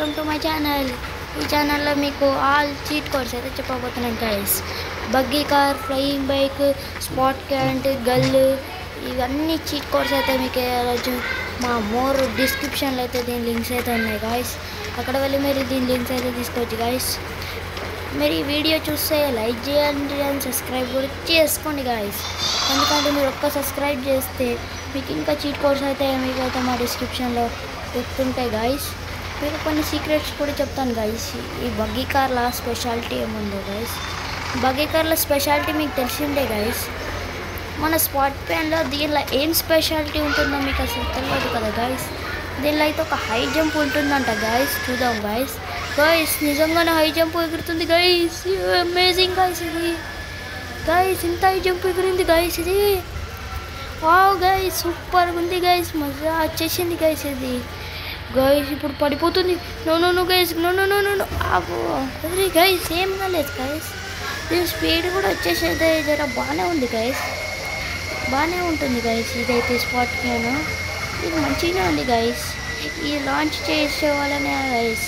Welcome to my channel. ఈ ఛానల్లో మీకు ఆల్ చీట్ కోడ్స్ అయితే చెప్పబోతున్నాను guys. Buggy car, flying bike, spot can't, గల్, ఇవన్నీ చీట్ కోడ్స్ అయితే మీకు రోజు మా మోర్ డిస్క్రిప్షన్లో అయితే దీని లింక్స్ అయితే ఉన్నాయి గాయస్. అక్కడ వెళ్ళి మీరు దీని లింక్స్ అయితే తీసుకోవచ్చు గాయస్. మీరు ఈ వీడియో చూస్తే లైక్ చేయండి అండ్ సబ్స్క్రైబ్ కూడా చేసుకోండి గాయస్. ఎందుకంటే మీరు ఒక్క సబ్స్క్రైబ్ చేస్తే మీకు ఇంకా చీట్ కోడ్స్ అయితే మీకు అయితే మా డిస్క్రిప్షన్లో చెప్తుంటాయి గాయస్. మీకు కొన్ని సీక్రెట్స్ కూడా చెప్తాను గాయస్. ఈ బగ్గీ కార్ల స్పెషాలిటీ ఏముందో గాయస్. బగ్గీ కార్ల స్పెషాలిటీ మీకు తెలిసిందే గాయస్. మన స్పాట్ ప్యాన్లో దీనిలో ఏం స్పెషాలిటీ ఉంటుందో మీకు అసలు తెలియదు కదా గాయస్. దీనిలో అయితే ఒక హై జంప్ ఉంటుందంట గాయస్. చూద్దాం గాయస్. గాయస్ నిజంగానే హై జంప్ ఎగురుతుంది గాయస్. Amazing guys. ఇది గాయస్ ఇంత హై జంప్ ఎగిరింది గాయస్. ఇది వావ్ గాయస్, సూపర్గా ఉంది గాయస్. మజా వచ్చేసింది గాయస్. ఇది గాయస్ ఇప్పుడు పడిపోతుంది. No no no guys, no no no no no అరే గాయస్ ఏం కాలేదు గాయస్. దీని స్పీడ్ కూడా వచ్చేసేది జర బాగానే ఉంది గాయస్. బాగానే ఉంటుంది గాయస్. ఇదైతే స్పాట్ క్యాను ఇది మంచిగానే ఉంది గాయస్. ఈ లాంచ్ చేసే వాళ్ళనే గాయస్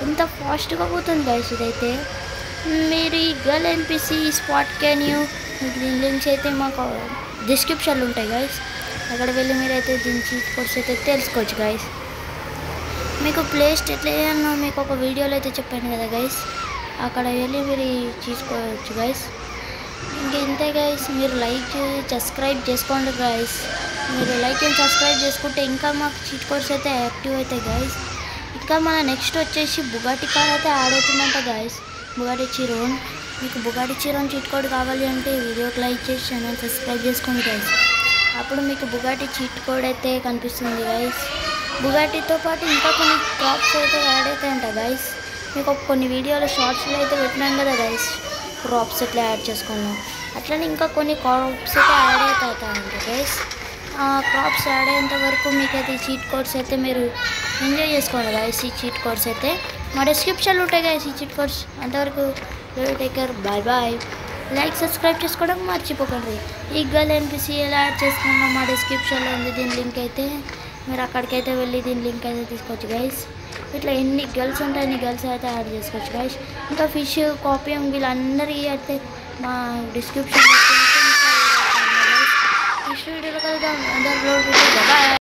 ఇంత ఫాస్ట్గా పోతుంది గాయస్. ఇదైతే మీరు ఈ గర్ల్ ఎన్పిసి స్పాట్ క్యాన్ దీని లింక్స్ అయితే మాకు డిస్క్రిప్షన్లో ఉంటాయి గాయస్. అక్కడ వెళ్ళి మీరైతే దీని చీట్ కోడ్స్ అయితే తెలుసుకోవచ్చు గాయస్. మీకు ప్లేస్ట్ ఎట్లా చేయాలో మీకు ఒక వీడియోలో అయితే చెప్పాను కదా గాయస్. అక్కడ వెళ్ళి మీరు చూసుకోవచ్చు గాయస్. ఇంక ఇంతే గాయస్. మీరు లైక్ చేసి సబ్స్క్రైబ్ చేసుకోండి గాయస్. మీరు లైక్ అండ్ సబ్స్క్రైబ్ చేసుకుంటే ఇంకా మాకు చీట్ కోడ్స్ అయితే యాక్టివ్ అవుతాయి గాయస్. ఇంకా మన నెక్స్ట్ వచ్చేసి బుగాటి కార్ అయితే యాడ్ అవుతుందంట గాయస్. బుగాటి చిరోన్. మీకు బుగాటి చిరోన్ చీట్ కోడ్ కావాలి అంటే వీడియోకి లైక్ చేసి ఛానల్ సబ్స్క్రైబ్ చేసుకోండి గాయస్. అప్పుడు మీకు బుగాటి చీట్ కోడ్ అయితే కనిపిస్తుంది గాయస్. బుగాటితో పాటు ఇంకా కొన్ని క్రాప్స్ అయితే యాడ్ అవుతాయంట గాయస్. మీకు కొన్ని వీడియోలో షార్ట్స్లో అయితే పెట్టినాను కదా గాయస్. క్రాప్స్ ఎట్లా యాడ్ చేసుకున్నాం అట్లనే ఇంకా కొన్ని క్రాప్స్ అయితే యాడ్ అవుతాయంట గాయస్. ఆ క్రాప్స్ యాడ్ అయ్యేంత వరకు మీకైతే ఈ చీట్ కోడ్స్ అయితే మీరు ఎంజాయ్ చేసుకోండి గాయస్. ఈ చీట్ కోడ్స్ అయితే మా డిస్క్రిప్షన్లో ఉంటాయి గాయస్. ఈ చీట్ కోడ్స్ అంతవరకు take care, bye bye. Like subscribe చేసుకోవడం మర్చిపోకండి. ఈ గర్ల్ ఎన్పిసి ఎలా యాడ్ చేసుకున్నాం మా డిస్క్రిప్షన్లో ఉంది దీని లింక్ అయితే. మీరు అక్కడికైతే వెళ్ళి దీని లింక్ అయితే తీసుకోవచ్చు గాయస్. ఇట్లా ఎన్ని గర్ల్స్ ఉంటాయి అన్ని గర్ల్స్ అయితే యాడ్ చేసుకోవచ్చు గాయస్. ఇంకా ఫిష్, కాపియం వీళ్ళందరికీ అయితే మా డిస్క్రిప్షన్లో నెక్స్ట్ వీడియోలో కలుద్దాం. అందరూ బాయ్.